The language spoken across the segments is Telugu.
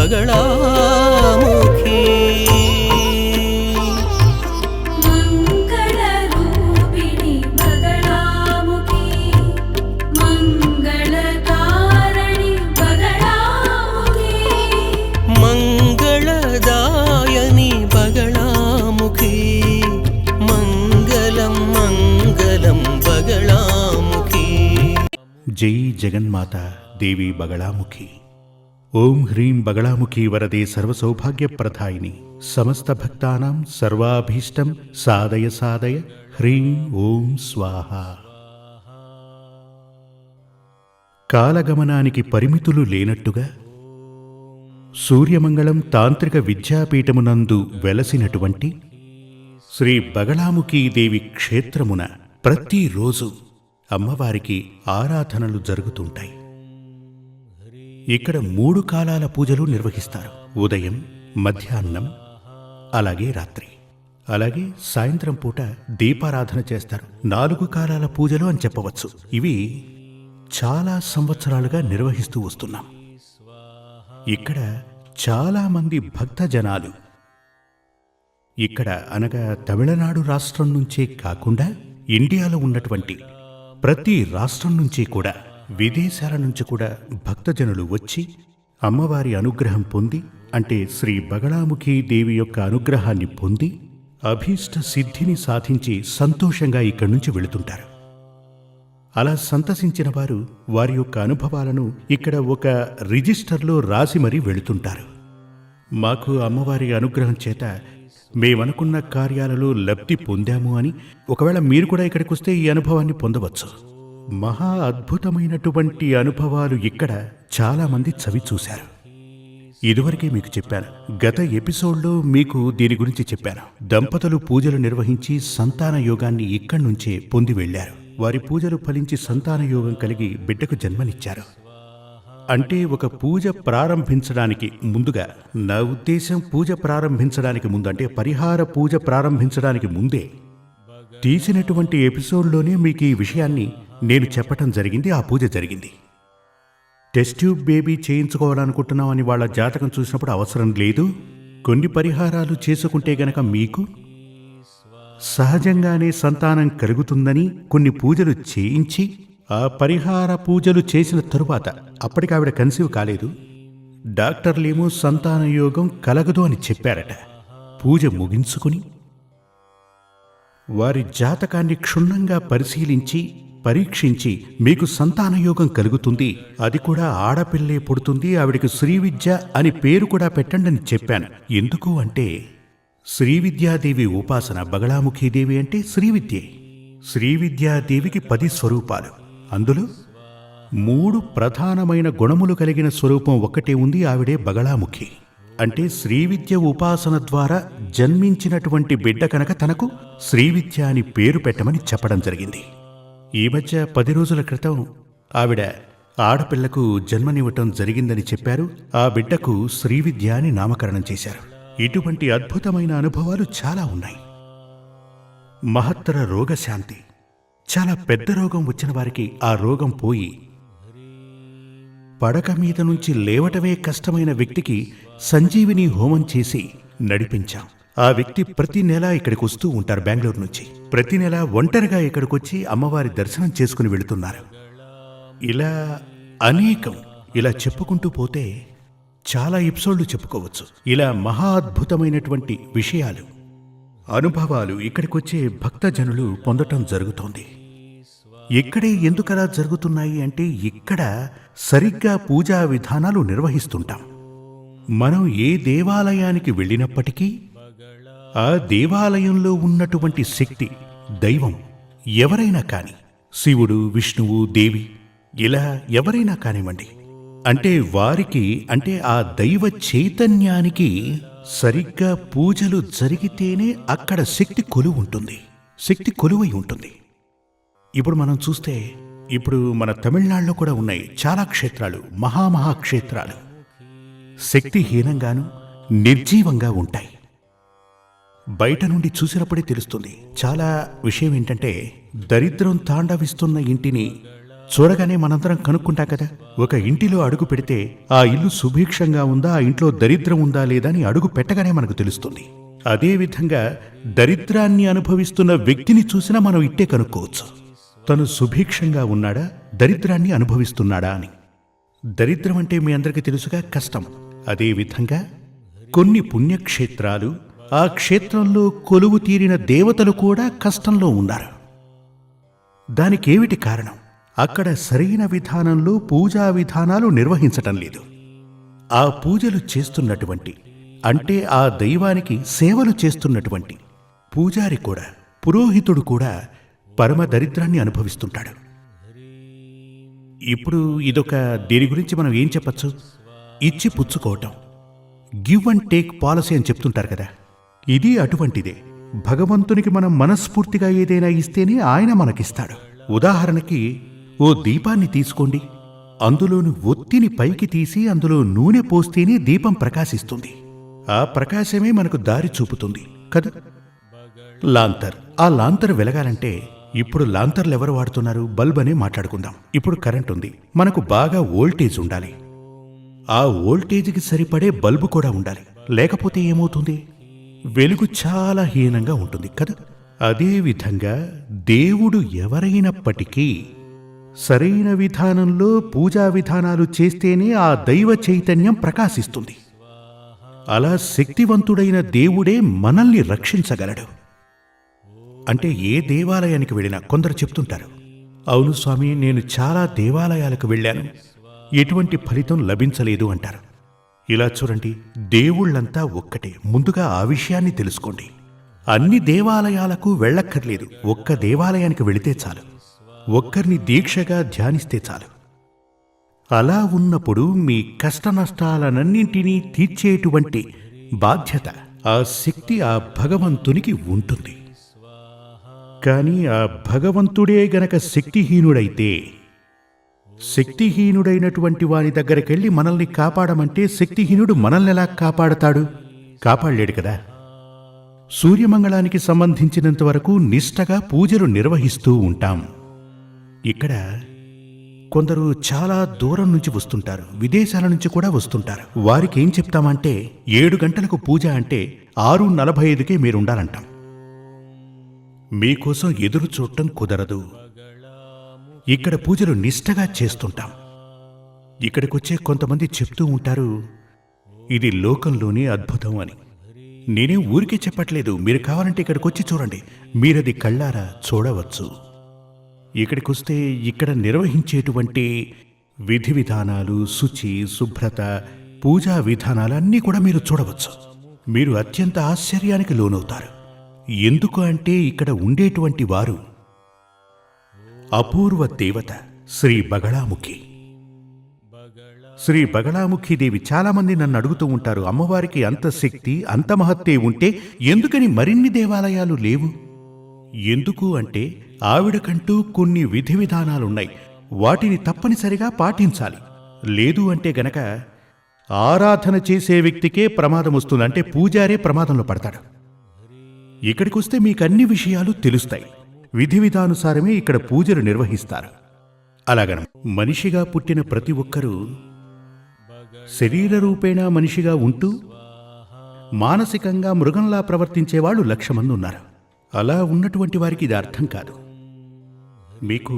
బగళాముఖి మంగళరూపిణి బగళాముఖి మంగళకారణి బగళాముఖి మంగళదాయని బగళాముఖి మంగళం మంగళం బగళాముఖి. జై జగన్మాత దేవి బగళాముఖి. ఓం హ్రీం బగళాముఖి వరదే సర్వసౌభాగ్యప్రదాయిని సమస్త భక్తానాం సర్వాభీష్టం సాధయ సాధయ హ్రీం ఓం స్వాహ. కాలగమనానికి పరిమితులు లేనట్టుగా సూర్యమంగళం తాంత్రిక విద్యాపీఠమునందు వెలసినటువంటి శ్రీ బగళాముఖీదేవి క్షేత్రమున ప్రతిరోజు అమ్మవారికి ఆరాధనలు జరుగుతుంటాయి. ఇక్కడ 3 కాలాల పూజలు నిర్వహిస్తారు. ఉదయం, మధ్యాహ్నం, అలాగే రాత్రి, అలాగే సాయంత్రం పూట దీపారాధన చేస్తారు. 4 కాలాల పూజలు అని చెప్పవచ్చు. ఇవి చాలా సంవత్సరాలుగా నిర్వహిస్తూ వస్తున్నాం. ఇక్కడ చాలామంది భక్తజనాలు ఇక్కడ అనగా తమిళనాడు రాష్ట్రం నుంచే కాకుండా ఇండియాలో ఉన్నటువంటి ప్రతి రాష్ట్రం నుంచి కూడా విదేశాల నుంచి కూడా భక్తజనులు వచ్చి అమ్మవారి అనుగ్రహం పొంది అంటే శ్రీ బగళాముఖి దేవి యొక్క అనుగ్రహాన్ని పొంది అభీష్ట సిద్ధిని సాధించి సంతోషంగా ఇక్కడి నుంచి వెళుతుంటారు. అలా సంతసించిన వారు వారి యొక్క అనుభవాలను ఇక్కడ ఒక రిజిస్టర్లో రాసి మరీ వెళుతుంటారు. మాకు అమ్మవారి అనుగ్రహం చేత మేమనుకున్న కార్యాలలో లబ్ధి పొందాము అని ఒకవేళ మీరు కూడా ఇక్కడికి వస్తే ఈ అనుభవాన్ని పొందవచ్చు. మహా అద్భుతమైనటువంటి అనుభవాలు ఇక్కడ చాలామంది చవి చూశారు. ఇదివరకే మీకు చెప్పాను, గత ఎపిసోడ్లో మీకు దీని గురించి చెప్పాను. దంపతులు పూజలు నిర్వహించి సంతాన యోగాన్ని ఇక్కడి నుంచే పొంది వెళ్లారు. వారి పూజలు ఫలించి సంతాన యోగం కలిగి బిడ్డకు జన్మనిచ్చారు. అంటే ఒక పూజ ప్రారంభించడానికి ముందుగా, నా ఉద్దేశం పూజ ప్రారంభించడానికి ముందు అంటే పరిహార పూజ ప్రారంభించడానికి ముందే తీసినటువంటి ఎపిసోడ్లోనే మీకు ఈ విషయాన్ని నేను చెప్పటం జరిగింది. ఆ పూజ జరిగింది. టెస్ట్ ట్యూబ్ బేబీ చేయించుకోవాలనుకుంటున్నామని వాళ్ళ జాతకం చూసినప్పుడు అవసరం లేదు, కొన్ని పరిహారాలు చేసుకుంటే గనక మీకు సహజంగానే సంతానం కలుగుతుందని కొన్ని పూజలు చేయించి ఆ పరిహార పూజలు చేసిన తరువాత అప్పటికి ఆవిడ కన్సీవ్ కాలేదు. డాక్టర్లేమో సంతాన యోగం కలగదు అని చెప్పారట. పూజ ముగించుకుని వారి జాతకాన్ని క్షుణ్ణంగా పరిశీలించి పరీక్షించి మీకు సంతానయోగం కలుగుతుంది, అది కూడా ఆడపిల్లే పుడుతుంది, ఆవిడికి శ్రీవిద్య అని పేరు కూడా పెట్టండి అని చెప్పాను. ఎందుకు అంటే శ్రీవిద్యాదేవి ఉపాసన, బగళాముఖీదేవి అంటే శ్రీవిద్యే. శ్రీవిద్యాదేవికి 10 స్వరూపాలు, అందులో 3 ప్రధానమైన గుణములు కలిగిన స్వరూపం ఒక్కటే ఉంది, ఆవిడే బగళాముఖి. అంటే శ్రీవిద్య ఉపాసన ద్వారా జన్మించినటువంటి బిడ్డ కనుక తనకు శ్రీవిద్య అని పేరు పెట్టమని చెప్పడం జరిగింది. ఈ మధ్య 10 రోజుల క్రితం ఆవిడ ఆడపిల్లకు జన్మనివ్వటం జరిగిందని చెప్పారు. ఆ బిడ్డకు శ్రీవిద్య అని నామకరణం చేశారు. ఇటువంటి అద్భుతమైన అనుభవాలు చాలా ఉన్నాయి. మహత్తర రోగశాంతి, చాలా పెద్ద రోగం వచ్చిన వారికి ఆ రోగం పోయి పడక మీద నుంచి లేవటమే కష్టమైన వ్యక్తికి సంజీవిని హోమం చేసి నడిపించాం. ఆ వ్యక్తి ప్రతి నెల ఇక్కడికి వస్తూ ఉంటారు. బెంగళూరు నుంచి ప్రతి నెల ఒంటరిగా ఇక్కడికొచ్చి అమ్మవారి దర్శనం చేసుకుని వెళుతున్నారు. ఇలా అనేకం, ఇలా చెప్పుకుంటూ పోతే చాలా ఎపిసోడ్లు చెప్పుకోవచ్చు. ఇలా మహా అద్భుతమైనటువంటి విషయాలు, అనుభవాలు ఇక్కడికొచ్చే భక్తజనులు పొందటం జరుగుతోంది. ఇక్కడే ఎందుకలా జరుగుతున్నాయి అంటే ఇక్కడ సరిగ్గా పూజా విధానాలు నిర్వహిస్తుంటాం. మనం ఏ దేవాలయానికి వెళ్ళినప్పటికీ ఆ దేవాలయంలో ఉన్నటువంటి శక్తి, దైవం ఎవరైనా కాని, శివుడు, విష్ణువు, దేవి, ఇలా ఎవరైనా కానివ్వండి, అంటే వారికి, అంటే ఆ దైవ చైతన్యానికి సరిగ్గా పూజలు జరిగితేనే అక్కడ శక్తి కొలువు ఉంటుంది, శక్తి కొలువై ఉంటుంది. ఇప్పుడు మనం చూస్తే ఇప్పుడు మన తమిళనాడులో కూడా ఉన్నాయి చాలా క్షేత్రాలు, మహామహాక్షేత్రాలు శక్తిహీనంగాను నిర్జీవంగా ఉంటాయి. బయట నుండి చూసినప్పుడే తెలుస్తుంది. చాలా విషయం ఏంటంటే దరిద్రం తాండవిస్తున్న ఇంటిని చూడగానే మనందరం కనుక్కుంటాం కదా. ఒక ఇంటిలో అడుగు పెడితే ఆ ఇల్లు సుభిక్షంగా ఉందా, ఆ ఇంట్లో దరిద్రం ఉందా లేదా అని అడుగు పెట్టగానే మనకు తెలుస్తుంది. అదేవిధంగా దరిద్రాన్ని అనుభవిస్తున్న వ్యక్తిని చూసినా మనం ఇట్టే కనుక్కోవచ్చు, తను సుభిక్షంగా ఉన్నాడా, దరిద్రాన్ని అనుభవిస్తున్నాడా అని. దరిద్రం అంటే మీ అందరికీ తెలుసుగా, కష్టం. అదేవిధంగా కొన్ని పుణ్యక్షేత్రాలు, ఆ క్షేత్రంలో కొలువు తీరిన దేవతలు కూడా కష్టంలో ఉన్నారు. దానికేమిటి కారణం? అక్కడ సరైన విధానంలో పూజా విధానాలు నిర్వహించటం లేదు. ఆ పూజలు చేస్తున్నటువంటి, అంటే ఆ దైవానికి సేవలు చేస్తున్నటువంటి పూజారి కూడా, పురోహితుడు కూడా పరమ దరిద్రాన్ని అనుభవిస్తుంటాడు. ఇప్పుడు ఇదొక, దీని గురించి మనం ఏం చెప్పచ్చు? ఇచ్చి పుచ్చుకోవటం, గివ్ అండ్ టేక్ పాలసీ అని చెప్తుంటారు కదా. ఇది అటువంటిదే. భగవంతునికి మనం మనస్ఫూర్తిగా ఏదైనా ఇస్తేనే ఆయన మనకిస్తాడు. ఉదాహరణకి ఓ దీపాన్ని తీసుకోండి, అందులోని ఒత్తిని పైకి తీసి అందులో నూనె పోస్తేనే దీపం ప్రకాశిస్తుంది. ఆ ప్రకాశమే మనకు దారి చూపుతుంది కదా. లాంతర్, ఆ లాంతర్ వెలగాలంటే ఇప్పుడు లాంతర్లు ఎవరు వాడుతున్నారు? బల్బ్ అని మాట్లాడుకుందాం. ఇప్పుడు కరెంట్ ఉంది, మనకు బాగా వోల్టేజ్ ఉండాలి. ఆ వోల్టేజ్కి సరిపడే బల్బు కూడా ఉండాలి, లేకపోతే ఏమవుతుంది? వెలుగు చాలా హీనంగా ఉంటుంది కదా. అదేవిధంగా దేవుడు ఎవరైనప్పటికీ సరైన విధానంలో పూజా విధానాలు చేస్తేనే ఆ దైవ చైతన్యం ప్రకాశిస్తుంది. అలా శక్తివంతుడైన దేవుడే మనల్ని రక్షించగలడు. అంటే ఏ దేవాలయానికి వెళ్ళినా కొందరు చెప్తుంటారు, అవును స్వామి, నేను చాలా దేవాలయాలకు వెళ్ళాను, ఎటువంటి ఫలితం లభించలేదు అంటారు. ఇలా చూడండి, దేవుళ్ళంతా ఒక్కటే. ముందుగా ఆ విషయాన్ని తెలుసుకోండి. అన్ని దేవాలయాలకు వెళ్ళక్కర్లేదు, ఒక్క దేవాలయానికి వెళితే చాలు, ఒక్కరిని దీక్షగా ధ్యానిస్తే చాలు. అలా ఉన్నప్పుడు మీ కష్టనష్టాలనన్నింటినీ తీర్చేటువంటి బాధ్యత ఆ శక్తి, ఆ భగవంతునికి ఉంటుంది. కానీ ఆ భగవంతుడే గనక శక్తిహీనుడైతే, శక్తిహీనుడైనటువంటి వాని దగ్గరికెళ్ళి మనల్ని కాపాడమంటే శక్తిహీనుడు మనల్ని ఎలా కాపాడతాడు? కాపాడలేడు కదా. సూర్యమంగళానికి సంబంధించినంత వరకు నిష్టగా పూజలు నిర్వహిస్తూ ఉంటాం. ఇక్కడ కొందరు చాలా దూరం నుంచి వస్తుంటారు, విదేశాల నుంచి కూడా వస్తుంటారు. వారికి ఏం చెప్తామంటే 7 గంటలకు పూజ అంటే 6:45కే మీరుండాలంటాం. మీకోసం ఎదురు చూడటం కుదరదు. ఇక్కడ పూజలు నిష్టగా చేస్తుంటాం. ఇక్కడికొచ్చే కొంతమంది చెప్తూ ఉంటారు, ఇది లోకంలోనే అద్భుతం అని. నేనే ఊరికే చెప్పట్లేదు, మీరు కావాలంటే ఇక్కడికొచ్చి చూడండి, మీరది కళ్ళారా చూడవచ్చు. ఇక్కడికొస్తే ఇక్కడ నిర్వహించేటువంటి విధి విధానాలు, శుచి, శుభ్రత, పూజా విధానాలు అన్నీ కూడా మీరు చూడవచ్చు. మీరు అత్యంత ఆశ్చర్యానికి లోనవుతారు. ఎందుకు అంటే ఇక్కడ ఉండేటువంటి వారు అపూర్వ దేవత శ్రీ బగళాముఖి. శ్రీ బగళాముఖి దేవి. చాలామంది నన్ను అడుగుతూ ఉంటారు, అమ్మవారికి అంత శక్తి, అంత మహత్తే ఉంటే ఎందుకని మరిన్ని దేవాలయాలు లేవు? ఎందుకు అంటే ఆవిడకంటూ కొన్ని విధి విధానాలున్నాయి, వాటిని తప్పనిసరిగా పాటించాలి. లేదు అంటే గనక ఆరాధన చేసే వ్యక్తికే ప్రమాదం వస్తుంది, అంటే పూజారే ప్రమాదంలో పడతాడు. ఇక్కడికొస్తే మీకు అన్ని విషయాలు తెలుస్తాయి. విధి విధానుసారమే ఇక్కడ పూజలు నిర్వహిస్తారు. అలాగన మనిషిగా పుట్టిన ప్రతి ఒక్కరూ శరీర రూపేణా మనిషిగా ఉంటూ మానసికంగా మృగంలా ప్రవర్తించేవాళ్ళు 1,00,000 మంది ఉన్నారు. అలా ఉన్నటువంటి వారికి ఇది అర్థం కాదు. మీకు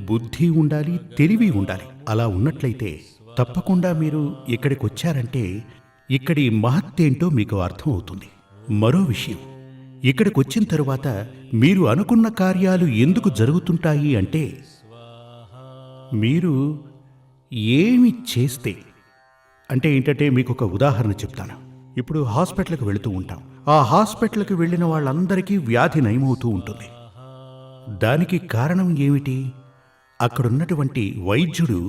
బుద్ధి ఉండాలి, తెలివి ఉండాలి. అలా ఉన్నట్లయితే తప్పకుండా మీరు ఇక్కడికి వచ్చారంటే ఇక్కడి మహత్తేంటో మీకు అర్థం అవుతుంది. మరో విషయం, ఇక్కడికి వచ్చిన తరువాత మీరు అనుకున్న కార్యాలు ఎందుకు జరుగుతుంటాయి అంటే, మీరు ఏమి చేస్తే, అంటే ఏంటంటే మీకు ఒక ఉదాహరణ చెప్తాను. ఇప్పుడు హాస్పిటల్కి వెళుతూ ఉంటాం. ఆ హాస్పిటల్కి వెళ్ళిన వాళ్ళందరికీ వ్యాధి నయమవుతూ ఉంటుంది. దానికి కారణం ఏమిటి? అక్కడున్నటువంటి వైద్యుడు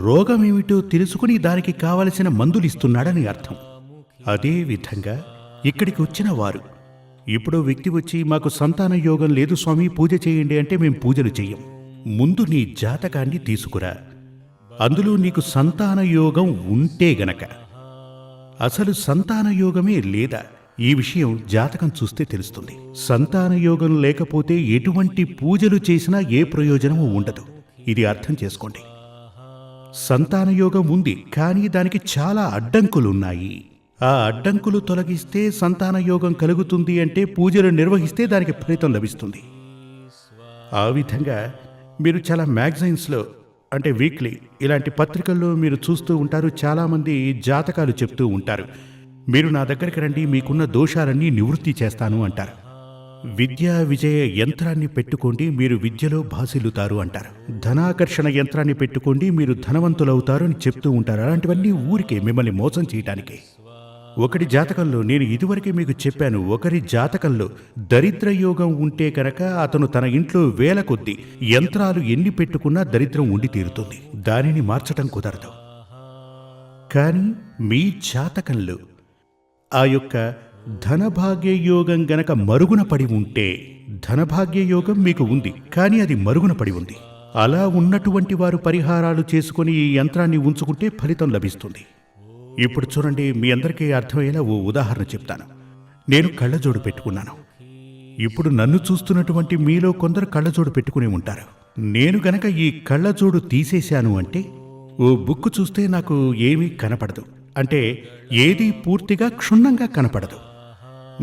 రోగమేమిటో తెలుసుకుని దానికి కావలసిన మందులు ఇస్తున్నాడని అర్థం. అదేవిధంగా ఇక్కడికి వచ్చిన వారు, ఇప్పుడు వ్యక్తి వచ్చి మాకు సంతాన యోగం లేదు స్వామి, పూజ చేయండి అంటే మేము పూజలు చెయ్యం. ముందు నీ జాతకాన్ని తీసుకురా, అందులో నీకు సంతాన యోగం ఉంటే గనక, అసలు సంతాన యోగమే లేదా ఈ విషయం జాతకం చూస్తే తెలుస్తుంది. సంతాన యోగం లేకపోతే ఎటువంటి పూజలు చేసినా ఏ ప్రయోజనము ఉండదు. ఇది అర్థం చేసుకోండి. సంతానయోగం ఉంది, కానీ దానికి చాలా అడ్డంకులున్నాయి. ఆ అడ్డంకులు తొలగిస్తే సంతానయోగం కలుగుతుంది అంటే పూజలు నిర్వహిస్తే దానికి ఫలితం లభిస్తుంది. ఆ విధంగా మీరు చాలా మ్యాగజైన్స్లో అంటే వీక్లీ ఇలాంటి పత్రికల్లో మీరు చూస్తూ ఉంటారు. చాలామంది జాతకాలు చెప్తూ ఉంటారు. మీరు నా దగ్గరికి రండి, మీకున్న దోషాలన్నీ నివృత్తి చేస్తాను అంటారు. విద్యా విజయ యంత్రాన్ని పెట్టుకోండి, మీరు విద్యలో భాసిల్లుతారు అంటారు. ధనాకర్షణ యంత్రాన్ని పెట్టుకోండి, మీరు ధనవంతులవుతారు అని చెప్తూ ఉంటారు. అలాంటివన్నీ ఊరికే మిమ్మల్ని మోసం చేయటానికే. ఒకటి జాతకంలో నేను ఇదివరకే మీకు చెప్పాను, ఒకరి జాతకంలో దరిద్ర యోగం ఉంటే కనుక అతను తన ఇంట్లో వేల కొద్దీ యంత్రాలు ఎన్ని పెట్టుకున్నా దరిద్రం ఉండి తీరుతుంది. దానిని మార్చటం కుదరదు. కానీ మీ జాతకంలో ఆ యొక్క ధనభాగ్య యోగం గనక మరుగున పడి ఉంటే, ధనభాగ్య యోగం మీకు ఉంది కానీ అది మరుగున పడి ఉంది. అలా ఉన్నటువంటి వారు పరిహారాలు చేసుకుని ఈ యంత్రాన్ని ఉంచుకుంటే ఫలితం లభిస్తుంది. ఇప్పుడు చూడండి, మీ అందరికీ అర్థమయ్యేలా ఓ ఉదాహరణ చెప్తాను. నేను కళ్ళజోడు పెట్టుకున్నాను. ఇప్పుడు నన్ను చూస్తున్నటువంటి మీలో కొందరు కళ్ళజోడు పెట్టుకుని ఉంటారు. నేను గనక ఈ కళ్ళజోడు తీసేశాను అంటే ఓ బుక్ చూస్తే నాకు ఏమీ కనపడదు. అంటే ఏదీ పూర్తిగా క్షుణ్ణంగా కనపడదు.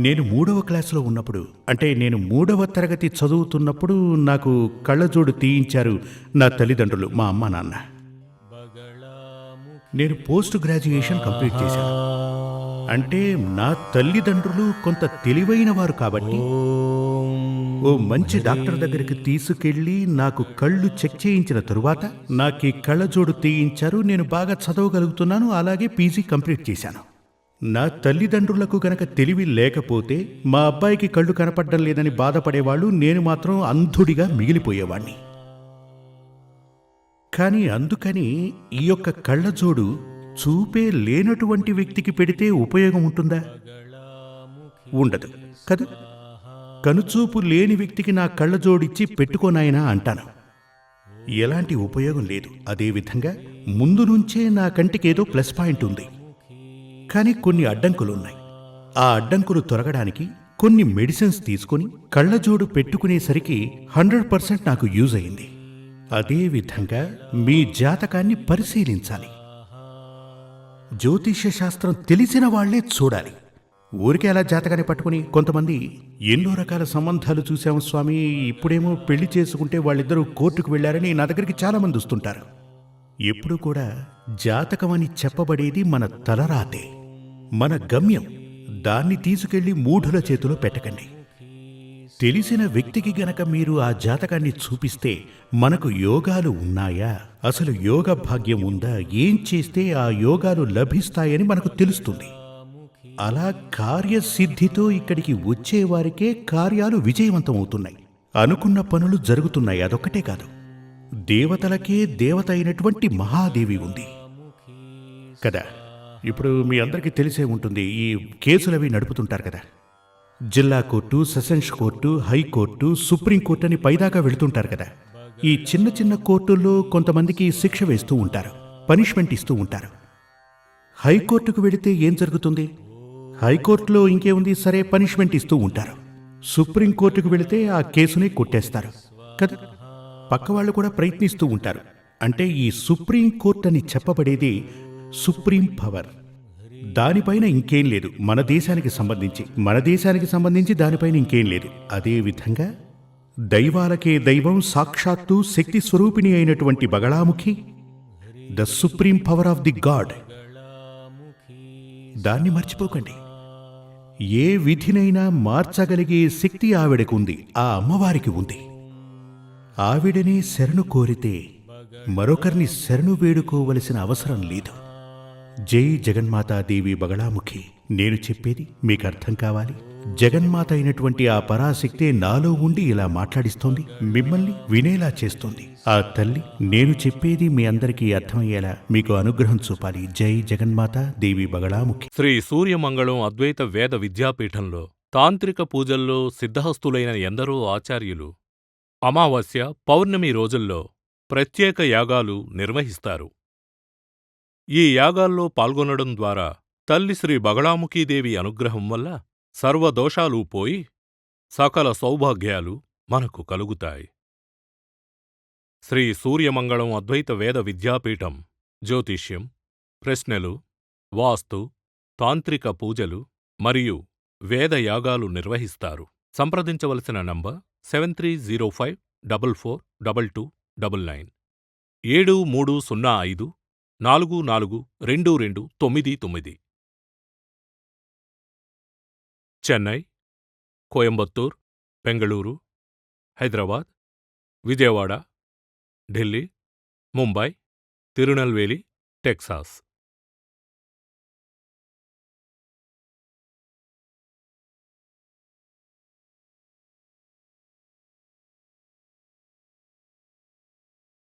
నేను 3వ క్లాసులో ఉన్నప్పుడు, అంటే నేను 3వ తరగతి చదువుతున్నప్పుడు నాకు కళ్ళజోడు తీయించారు నా తల్లిదండ్రులు, మా అమ్మ నాన్న. నేను పోస్ట్ గ్రాడ్యుయేషన్ కంప్లీట్ చేశాను. అంటే నా తల్లిదండ్రులు కొంత తెలివైన వారు కాబట్టి ఓ మంచి డాక్టర్ దగ్గరికి తీసుకెళ్లి నాకు కళ్ళు చెక్ చేయించిన తరువాత నాకు ఈ కళ్ళజోడు తీయించారు. నేను బాగా చదవగలుగుతున్నాను, అలాగే పీజీ కంప్లీట్ చేశాను. నా తల్లిదండ్రులకు గనక తెలివి లేకపోతే మా అబ్బాయికి కళ్ళు కనపడడం లేదని బాధపడేవాళ్ళు, నేను మాత్రం అంధుడిగా మిగిలిపోయేవాణ్ణి. కానీ అందుకని ఈ యొక్క కళ్ళజోడు చూపే లేనటువంటి వ్యక్తికి పెడితే ఉపయోగం ఉంటుందా? ఉండదు కదా. కనుచూపు లేని వ్యక్తికి నా కళ్ళజోడిచ్చి పెట్టుకోనాయనా అంటాను. ఎలాంటి ఉపయోగం లేదు. అదేవిధంగా ముందు నుంచే నా కంటికేదో ప్లస్ పాయింట్ ఉంది, కానీ కొన్ని అడ్డంకులున్నాయి. ఆ అడ్డంకులు తొలగడానికి కొన్ని మెడిసిన్స్ తీసుకుని కళ్ళజోడు పెట్టుకునేసరికి 100% నాకు యూజ్ అయింది. అదేవిధంగా మీ జాతకాన్ని పరిశీలించాలి. జ్యోతిష్య శాస్త్రం తెలిసిన వాళ్లే చూడాలి. ఊరికే అలా జాతకాన్ని పట్టుకుని కొంతమంది ఎన్నో రకాల సంబంధాలు చూశాము స్వామి, ఇప్పుడేమో పెళ్లి చేసుకుంటే వాళ్ళిద్దరూ కోర్టుకు వెళ్లారని నా దగ్గరికి చాలామంది వస్తుంటారు. ఎప్పుడు కూడా జాతకం అని చెప్పబడేది మన తలరాతే, మన గమ్యం. దాన్ని తీసుకెళ్లి మూఢుల చేతిలో పెట్టకండి. తెలిసిన వ్యక్తికి గనక మీరు ఆ జాతకాన్ని చూపిస్తే మనకు యోగాలు ఉన్నాయా, అసలు యోగ భాగ్యం ఉందా, ఏం చేస్తే ఆ యోగాలు లభిస్తాయని మనకు తెలుస్తుంది. అలా కార్యసిద్ధితో ఇక్కడికి వచ్చేవారికే కార్యాలు విజయవంతం అవుతున్నాయి, అనుకున్న పనులు జరుగుతున్నాయి. అదొక్కటే కాదు, దేవతలకే దేవత అయినటువంటి మహాదేవి ఉంది కదా. ఇప్పుడు మీ అందరికీ తెలిసే ఉంటుంది, ఈ కేసులవి నడుపుతుంటారు కదా. జిల్లా court, sessions court, high court, supreme court అని పైదాకా వెళుతుంటారు కదా. ఈ చిన్న చిన్న కోర్టుల్లో కొంతమందికి శిక్ష వేస్తూ ఉంటారు, పనిష్మెంట్ ఇస్తూ ఉంటారు. హైకోర్టుకు వెళితే ఏం జరుగుతుంది? హైకోర్టులో ఇంకేముంది, సరే పనిష్మెంట్ ఇస్తూ ఉంటారు. సుప్రీంకోర్టుకు వెళితే ఆ కేసుని కొట్టేస్తారు కదా. పక్కవాళ్ళు కూడా ప్రయత్నిస్తూ ఉంటారు. అంటే ఈ సుప్రీంకోర్టు అని చెప్పబడేది సుప్రీం పవర్. దానిపైన ఇంకేం లేదు. మన దేశానికి సంబంధించి దానిపైన ఇంకేం లేదు. అదేవిధంగా దైవాలకే దైవం, సాక్షాత్తు శక్తి స్వరూపిణి అయినటువంటి Bagalamukhi, the supreme power of the God. దాన్ని మర్చిపోకండి. ఏ విధినైనా మార్చగలిగే శక్తి ఆవిడకుంది, ఆ అమ్మవారికి ఉంది. ఆవిడనే శరణు కోరితే మరొకరిని శరణు వేడుకోవలసిన అవసరం లేదు. జై జగన్మాతాదేవి బగళాముఖి. నేను చెప్పేది మీకు అర్థం కావాలి. జగన్మాత అయినటువంటి ఆ పరాశక్తే నాలో ఉండి ఇలా మాట్లాడిస్తోంది, మిమ్మల్ని వినేలా చేస్తోంది. ఆ తల్లి నేను చెప్పేది మీ అందరికీ అర్థమయ్యేలా మీకు అనుగ్రహం చూపాలి. జై జగన్మాత దేవి బగళాముఖి. శ్రీ సూర్యమంగళం అద్వైత వేద విద్యాపీఠంలో తాంత్రిక పూజల్లో సిద్ధహస్తులైన ఎందరో ఆచార్యులు అమావాస్య, పౌర్ణమి రోజుల్లో ప్రత్యేక యాగాలు నిర్వహిస్తారు. ఈ యాగాల్లో పాల్గొనడం ద్వారా తల్లి శ్రీ బగళాముఖీదేవి అనుగ్రహం వల్ల సర్వదోషాలూ పోయి సకల సౌభాగ్యాలు మనకు కలుగుతాయి. శ్రీ సూర్యమంగళం అద్వైత వేద విద్యాపీఠం జ్యోతిష్యం, ప్రశ్నలు, వాస్తు, తాంత్రిక పూజలు మరియు వేదయాగాలు నిర్వహిస్తారు. సంప్రదించవలసిన నంబర్ 7305442299 7305442299. చెన్నై, కోయంబత్తూర్, బెంగళూరు, హైదరాబాద్, విజయవాడ, ఢిల్లీ, ముంబై, తిరునల్వేలి, టెక్సాస్.